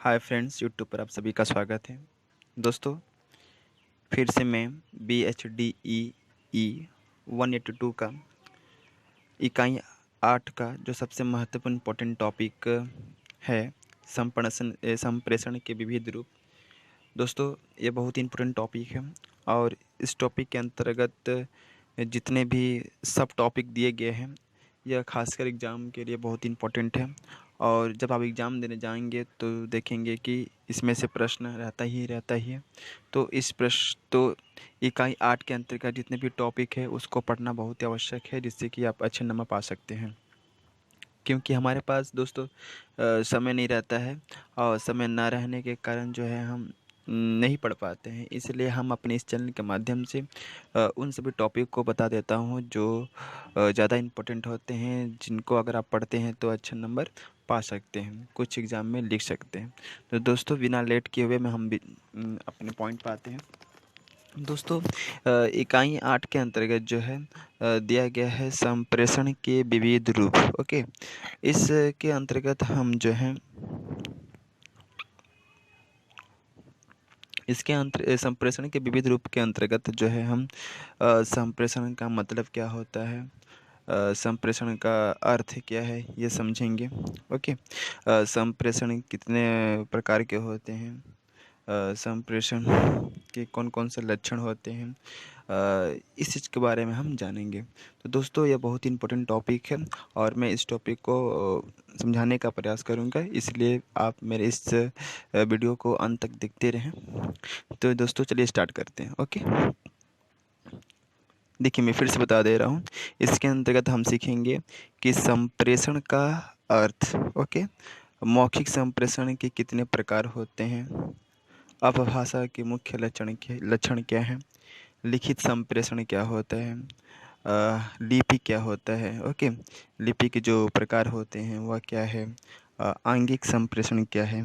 Hi friends, YouTube पर आप सभी का स्वागत है। दोस्तों, फिर से मैं BHDEE 182 का इकाई 8 का जो सबसे महत्वपूर्ण इम्पोर्टेंट टॉपिक है, संप्रेषण के विविध रूप। दोस्तों, ये बहुत ही इम्पोर्टेंट टॉपिक है और इस टॉपिक के अंतर्गत जितने भी सब टॉपिक दिए गए हैं, यह खासकर एग्ज़ाम के लिए बहुत इम्पोर्टेंट है। और जब आप एग्ज़ाम देने जाएंगे तो देखेंगे कि इसमें से प्रश्न रहता ही है। तो इकाई 8 के अंतर्गत जितने भी टॉपिक है उसको पढ़ना बहुत ही आवश्यक है, जिससे कि आप अच्छे नंबर पा सकते हैं। क्योंकि हमारे पास दोस्तों समय नहीं रहता है और समय ना रहने के कारण जो है हम नहीं पढ़ पाते हैं। इसलिए हम अपने इस चैनल के माध्यम से उन सभी टॉपिक को बता देता हूँ जो ज़्यादा इम्पोर्टेंट होते हैं, जिनको अगर आप पढ़ते हैं तो अच्छे नंबर पा सकते हैं, कुछ एग्ज़ाम में लिख सकते हैं। तो दोस्तों, बिना लेट किए हुए में हम भी अपने पॉइंट पे आते हैं। दोस्तों, इकाई 8 के अंतर्गत जो है दिया गया है संप्रेषण के विविध रूप। ओके, इसके अंतर्गत हम जो है संप्रेषण के विविध रूप के अंतर्गत जो है हम संप्रेषण का मतलब क्या होता है, संप्रेषण का अर्थ क्या है, ये समझेंगे। ओके, संप्रेषण कितने प्रकार के होते हैं, संप्रेषण के कौन कौन से लक्षण होते हैं, इस चीज़ के बारे में हम जानेंगे। तो दोस्तों, ये बहुत ही इम्पोर्टेंट टॉपिक है और मैं इस टॉपिक को समझाने का प्रयास करूँगा, इसलिए आप मेरे इस वीडियो को अंत तक देखते रहें। तो दोस्तों, चलिए स्टार्ट करते हैं। ओके, देखिए मैं फिर से बता दे रहा हूँ। इसके अंतर्गत हम सीखेंगे कि संप्रेषण का अर्थ। ओके, मौखिक संप्रेषण के कितने प्रकार होते हैं, अपभाषा के मुख्य लक्षण क्या हैं, लिखित संप्रेषण क्या होता है, लिपि क्या होता है। ओके, लिपि के जो प्रकार होते हैं वह क्या है, आंगिक संप्रेषण क्या है,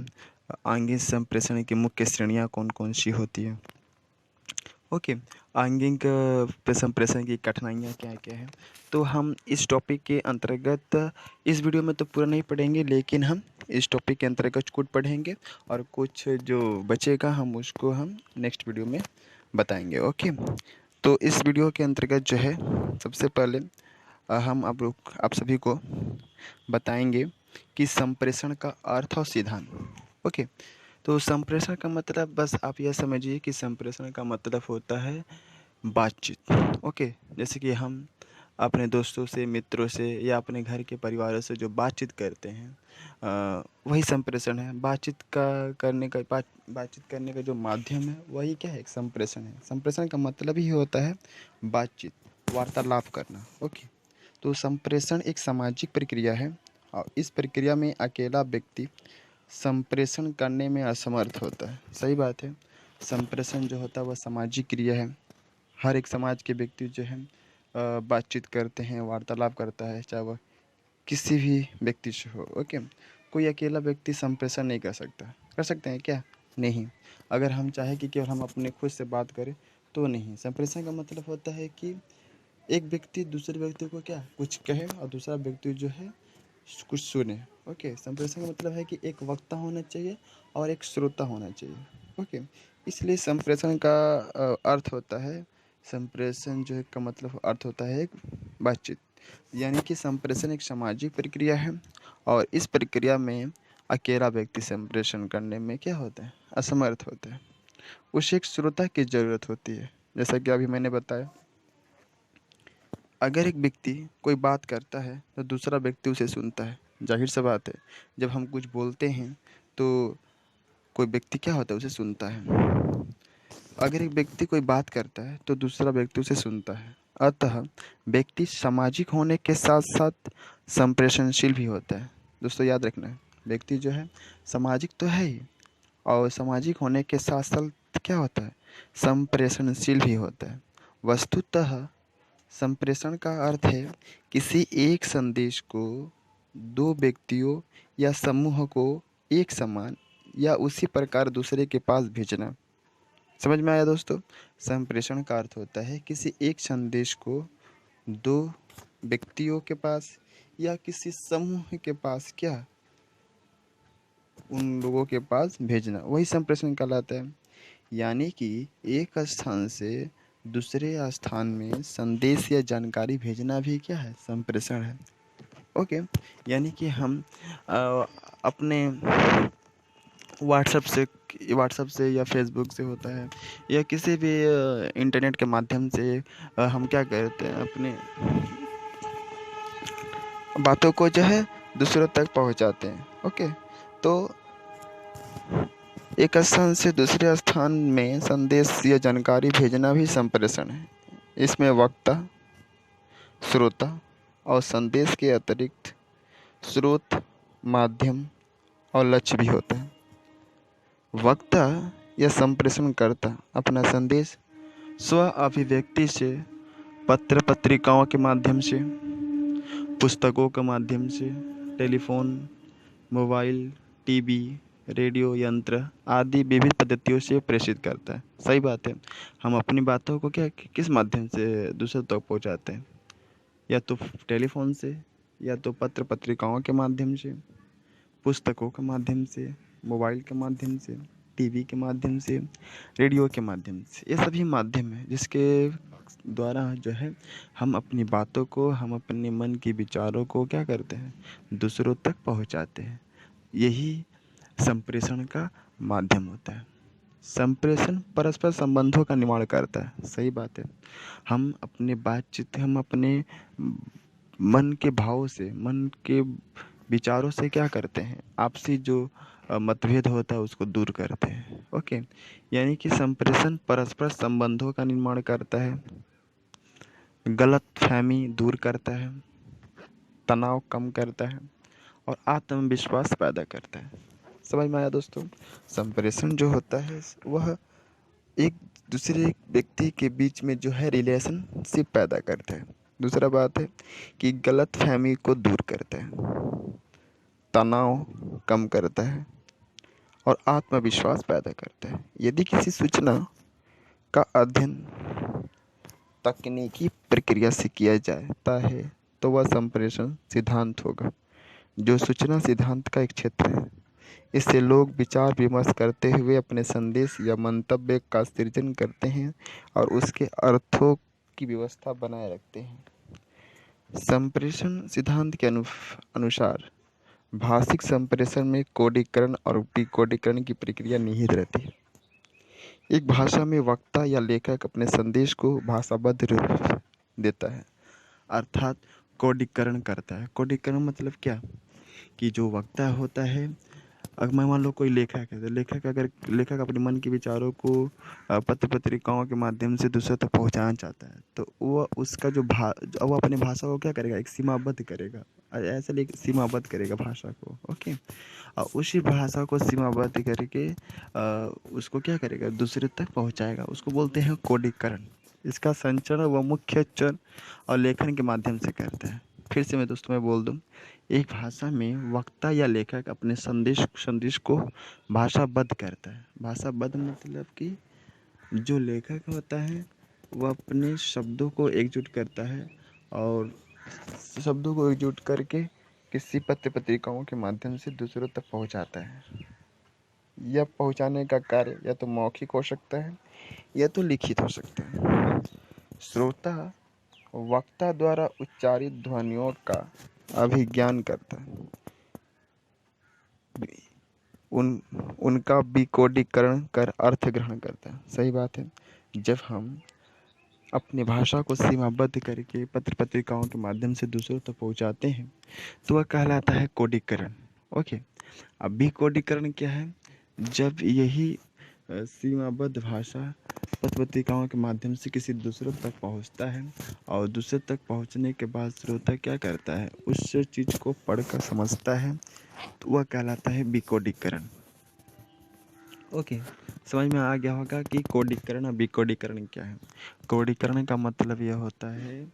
आंगिक संप्रेषण की मुख्य श्रेणियाँ कौन कौन सी होती है। ओके, आंगिक संप्रेषण की कठिनाइयाँ क्या क्या है। तो हम इस टॉपिक के अंतर्गत इस वीडियो में तो पूरा नहीं पढ़ेंगे, लेकिन हम इस टॉपिक के अंतर्गत कुछ पढ़ेंगे और कुछ जो बचेगा हम नेक्स्ट वीडियो में बताएंगे। ओके, तो इस वीडियो के अंतर्गत जो है सबसे पहले हम आप सभी को बताएंगे कि संप्रेषण का अर्थ और सिद्धांत। ओके, तो संप्रेषण का मतलब बस आप यह समझिए कि संप्रेषण का मतलब होता है बातचीत। ओके, जैसे कि हम अपने दोस्तों से, मित्रों से या अपने घर के परिवारों से जो बातचीत करते हैं, वही संप्रेषण है। बातचीत करने का जो माध्यम है वही क्या है, एक संप्रेषण है। संप्रेषण का मतलब ही होता है बातचीत, वार्तालाप करना। ओके, तो संप्रेषण एक सामाजिक प्रक्रिया है और इस प्रक्रिया में अकेला व्यक्ति संप्रेषण करने में असमर्थ होता है। सही बात है, संप्रेषण जो होता है वह सामाजिक क्रिया है। हर एक समाज के व्यक्ति जो है बातचीत करते हैं, वार्तालाप करता है, चाहे वह किसी भी व्यक्ति से हो। ओके, कोई अकेला व्यक्ति संप्रेषण नहीं कर सकता। कर सकते हैं क्या? नहीं। अगर हम चाहें कि केवल हम अपने खुद से बात करें तो नहीं। संप्रेषण का मतलब होता है कि एक व्यक्ति दूसरे व्यक्ति को क्या कुछ कहे और दूसरा व्यक्ति जो है कुछ सुने। ओके, संप्रेषण का मतलब है कि एक वक्ता होना चाहिए और एक श्रोता होना चाहिए। ओके, इसलिए संप्रेषण का अर्थ होता है, संप्रेषण जो है का मतलब अर्थ होता है एक बातचीत। यानी कि संप्रेषण एक सामाजिक प्रक्रिया है और इस प्रक्रिया में अकेला व्यक्ति संप्रेषण करने में क्या होता है, असमर्थ होता है। उसे एक श्रोता की ज़रूरत होती है। जैसा कि अभी मैंने बताया, अगर एक व्यक्ति कोई बात करता है तो दूसरा व्यक्ति उसे सुनता है। जाहिर सी बात है, जब हम कुछ बोलते हैं तो कोई व्यक्ति क्या होता है, उसे सुनता है। अगर एक व्यक्ति कोई बात करता है तो दूसरा व्यक्ति उसे सुनता है। अतः व्यक्ति सामाजिक होने के साथ साथ संप्रेषणशील भी होता है। दोस्तों, याद रखना है, व्यक्ति जो है सामाजिक तो है ही और सामाजिक होने के साथ साथ क्या होता है, संप्रेषणशील भी होता है। वस्तुतः संप्रेषण का अर्थ है किसी एक संदेश को दो व्यक्तियों या समूह को एक समान या उसी प्रकार दूसरे के पास भेजना। समझ में आया दोस्तों? संप्रेषण का अर्थ होता है किसी एक संदेश को दो व्यक्तियों के पास या किसी समूह के पास क्या उन लोगों के पास भेजना, वही संप्रेषण कहलाता है। यानी कि एक स्थान से दूसरे स्थान में संदेश या जानकारी भेजना भी क्या है, संप्रेषण है। ओके, यानी कि हम अपने व्हाट्सएप से या फेसबुक से होता है, या किसी भी इंटरनेट के माध्यम से हम क्या करते हैं, अपने बातों को जो है दूसरों तक पहुंचाते हैं। ओके, तो एक स्थान से दूसरे स्थान में संदेश या जानकारी भेजना भी संप्रेषण है। इसमें वक्ता, श्रोता और संदेश के अतिरिक्त स्रोत, माध्यम और लक्ष्य भी होते हैं। वक्ता या संप्रेषणकर्ता अपना संदेश स्व अभिव्यक्ति से, पत्र पत्रिकाओं के माध्यम से, पुस्तकों के माध्यम से, टेलीफोन, मोबाइल, टीवी, रेडियो यंत्र आदि विविध पद्धतियों से प्रेषित करता है। सही बात है। हम अपनी बातों को क्या किस माध्यम से दूसरों तक पहुंचाते हैं, या तो टेलीफोन से, या तो पत्र पत्रिकाओं के माध्यम से, पुस्तकों के माध्यम से, मोबाइल के माध्यम से, टीवी के माध्यम से, रेडियो के माध्यम से। ये सभी माध्यम है जिसके द्वारा जो है हम अपनी बातों को, हम अपने मन के विचारों को क्या करते हैं, दूसरों तक पहुंचाते हैं। यही संप्रेषण का माध्यम होता है। संप्रेषण परस्पर संबंधों का निर्माण करता है। सही बात है। हम अपने बातचीत, हम अपने मन के भाव से, मन के विचारों से क्या करते हैं, आपसी जो मतभेद होता है उसको दूर करते हैं। ओके, यानी कि संप्रेषण परस्पर संबंधों का निर्माण करता है, गलतफहमी दूर करता है, तनाव कम करता है और आत्मविश्वास पैदा करता है। समझ में आया दोस्तों? संप्रेषण जो होता है वह एक दूसरे व्यक्ति के बीच में जो है रिलेशनशिप पैदा करता है। दूसरा बात है कि गलतफहमी को दूर करता है, तनाव कम करता है और आत्मविश्वास पैदा करता है। यदि किसी सूचना का अध्ययन तकनीकी प्रक्रिया से किया जाता है तो वह संप्रेषण सिद्धांत होगा, जो सूचना सिद्धांत का एक क्षेत्र है। इससे लोग विचार विमर्श करते हुए अपने संदेश या मंतव्य का सृजन करते हैं और उसके अर्थों की व्यवस्था बनाए रखते हैं। संप्रेषण सिद्धांत के अनुसार भाषिक संप्रेषण में कोडीकरण और डिकोडीकरण की प्रक्रिया निहित रहती है। एक भाषा में वक्ता या लेखक अपने संदेश को भाषाबद्ध रूप देता है, अर्थात कोडीकरण करता है। कोडीकरण मतलब क्या, कि जो वक्ता होता है, अगर मैं मान लो कोई लेखक है, तो लेखक अपने मन के विचारों को पत्र पत्रिकाओं के माध्यम से दूसरों तक पहुंचाना चाहता है, तो वह उसका वो अपनी भाषा को क्या करेगा, एक सीमाबद्ध करेगा, ऐसे लेके सीमाबद्ध करेगा भाषा को। ओके, और उसी भाषा को सीमाबद्ध करके उसको क्या करेगा, दूसरे तक पहुंचाएगा। उसको बोलते हैं कोडीकरण। इसका संचरण वह मुख्य चर और लेखन के माध्यम से करता है। फिर से मैं बोल दूं, एक भाषा में वक्ता या लेखक अपने संदेश को भाषाबद्ध करता है। भाषाबद्ध मतलब कि जो लेखक होता है वह अपने शब्दों को एकजुट करता है और शब्दों को एकजुट करके किसी पत्र पत्रिकाओं के माध्यम से दूसरों तक पहुंचाता है। यह पहुंचाने का कार्य या तो मौखिक हो सकता है या तो लिखित हो सकता है। श्रोता वक्ता द्वारा उच्चारित ध्वनियों का अभिज्ञान करता है, उनका विकोडीकरण कर अर्थ ग्रहण करता है। सही बात है। जब हम अपनी भाषा को सीमाबद्ध करके पत्र पत्रिकाओं के माध्यम से दूसरों तक पहुंचाते हैं तो वह कहलाता है कोडीकरण। ओके, अब विकोडीकरण क्या है, जब यही सीमाबद्ध भाषा पत्र पत्रिकाओं के माध्यम से किसी दूसरे तक पहुंचता है और दूसरे तक पहुंचने के बाद श्रोता क्या करता है, उस चीज़ को पढ़कर समझता है, तो वह कहलाता है विकोडीकरण। ओके, समझ में आ गया होगा कि कोडीकरण और विकोडीकरण क्या है। कोडीकरण का मतलब यह होता है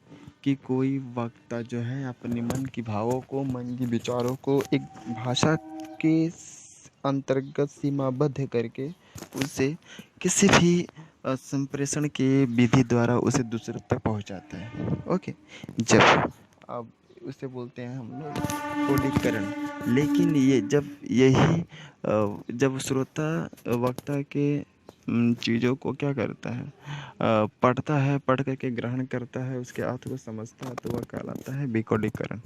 कि कोई वक्ता जो है अपने मन की भावों को, मन के विचारों को एक भाषा के अंतर्गत सीमाबद्ध करके उसे किसी भी संप्रेषण के विधि द्वारा उसे दूसरे तक पहुंचाता है। ओके, जब अब उसे बोलते हैं हम लोग कोडिकरण। लेकिन ये जब यही जब श्रोता वक्ता के चीज़ों को क्या करता है, पढ़ता है, पढ़ करके ग्रहण करता है, उसके अर्थ को समझता है, तो वह कहलाता है विकोडीकरण।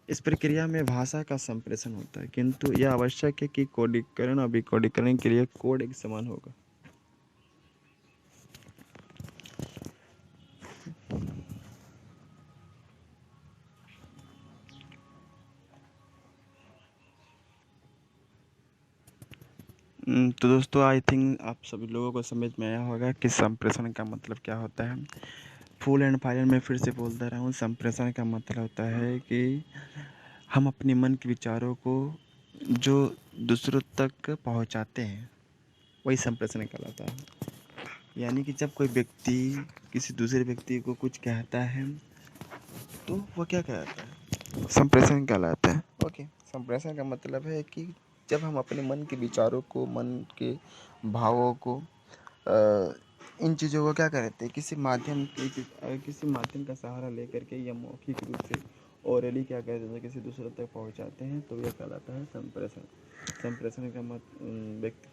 इस प्रक्रिया में भाषा का संप्रेषण होता है, किंतु यह आवश्यक है कि कोडीकरण और विकोडीकरण के लिए कोड एक समान होगा। तो दोस्तों, आई थिंक आप सभी लोगों को समझ में आया होगा कि संप्रेषण का मतलब क्या होता है। फुल एंड फाइनल मैं फिर से बोलता रहा हूँ, संप्रेषण का मतलब होता है कि हम अपने मन के विचारों को जो दूसरों तक पहुँचाते हैं, वही संप्रेषण कहलाता है। यानी कि जब कोई व्यक्ति किसी दूसरे व्यक्ति को कुछ कहता है, तो वो क्या कहलाता है, संप्रेषण कहलाता है। ओके, संप्रेषण का मतलब है कि जब हम अपने मन के विचारों को, मन के भावों को, इन चीज़ों को क्या करते हैं, किसी माध्यम का सहारा लेकर के या मौखिक रूप से ओरली क्या कहते हैं, किसी दूसरे तक पहुंचाते हैं, तो यह कहलाता है संप्रेषण। संप्रेषण का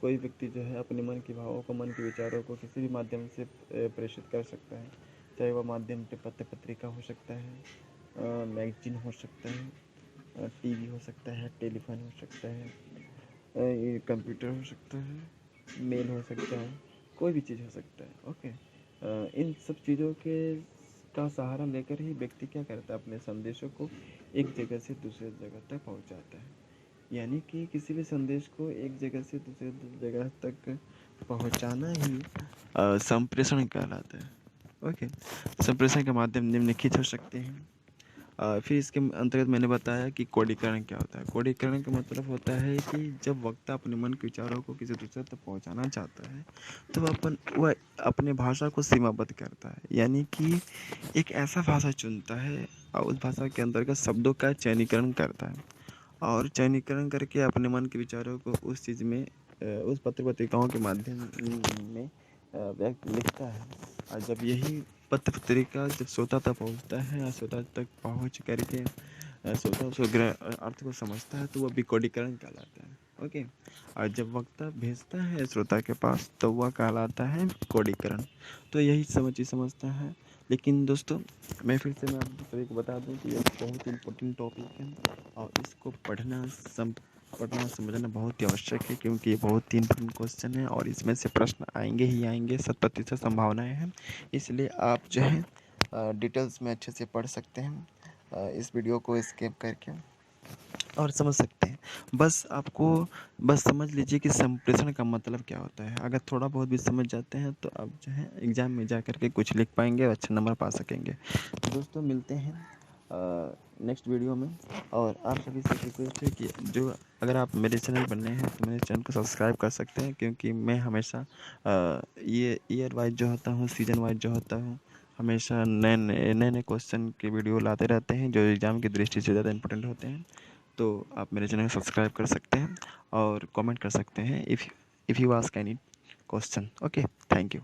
कोई व्यक्ति जो है अपने मन के भावों को, मन के विचारों को किसी भी माध्यम से प्रेषित कर सकता है। चाहे वह माध्यम पत्र पत्रिका हो सकता है, मैगजीन हो सकता है, टीवी हो सकता है, टेलीफोन हो सकता है, ये कंप्यूटर हो सकता है, मेल हो सकता है, कोई भी चीज़ हो सकता है। ओके, इन सब चीज़ों के का सहारा लेकर ही व्यक्ति क्या करता है, अपने संदेशों को एक जगह से दूसरे जगह तक पहुंचाता है। यानी कि किसी भी संदेश को एक जगह से दूसरे जगह तक पहुंचाना ही संप्रेषण कहलाता है। ओके, संप्रेषण के माध्यम निम्नलिखित हो सकते हैं। फिर इसके अंतर्गत मैंने बताया कि कोडीकरण क्या होता है। कोडीकरण का मतलब होता है कि जब वक्ता अपने मन के विचारों को किसी दूसरे तक पहुंचाना चाहता है, तो वह अपने भाषा को सीमाबद्ध करता है। यानी कि एक ऐसा भाषा चुनता है और उस भाषा के अंतर्गत शब्दों का चयनीकरण करता है, और चयनीकरण करके अपने मन के विचारों को उस चीज़ में, उस पत्र पत्रिकाओं के माध्यम में व्यक्त लिखता है। और जब यही पत्र पत्रिका जब श्रोता तक पहुंचता है और श्रोता तक पहुंच करके श्रोता उसको अर्थ को समझता है, तो वह विकोडीकरण कहलाता है। ओके, और जब वक्ता भेजता है श्रोता के पास, तो वह कहलाता है कोडीकरण। तो यही समझता है। लेकिन दोस्तों, मैं फिर से आप सभी को बता दूं कि यह बहुत इम्पोर्टेंट टॉपिक है, और इसको पढ़ना समझना बहुत ही आवश्यक है, क्योंकि ये बहुत ही इम्पोर्टेंट क्वेश्चन है और इसमें से प्रश्न आएंगे ही आएंगे, 100% संभावनाएं हैं। इसलिए आप जो है डिटेल्स में अच्छे से पढ़ सकते हैं, इस वीडियो को स्किप करके, और समझ सकते हैं। बस समझ लीजिए कि संप्रेषण का मतलब क्या होता है। अगर थोड़ा बहुत भी समझ जाते हैं, तो आप जो है एग्ज़ाम में जा कर के कुछ लिख पाएंगे और अच्छे नंबर पा सकेंगे। तो दोस्तों, मिलते हैं नेक्स्ट वीडियो में। और आप सभी से रिक्वेस्ट है कि जो अगर आप मेरे चैनल पर नए हैं, तो मेरे चैनल को सब्सक्राइब कर सकते हैं, क्योंकि मैं हमेशा ये ईयर वाइज जो होता हूँ, सीजन वाइज जो होता हूँ, हमेशा नए क्वेश्चन के वीडियो लाते रहते हैं, जो एग्ज़ाम की दृष्टि से ज़्यादा इंपॉर्टेंट होते हैं। तो आप मेरे चैनल को सब्सक्राइब कर सकते हैं और कमेंट कर सकते हैं if you ask any question. Okay, thank you.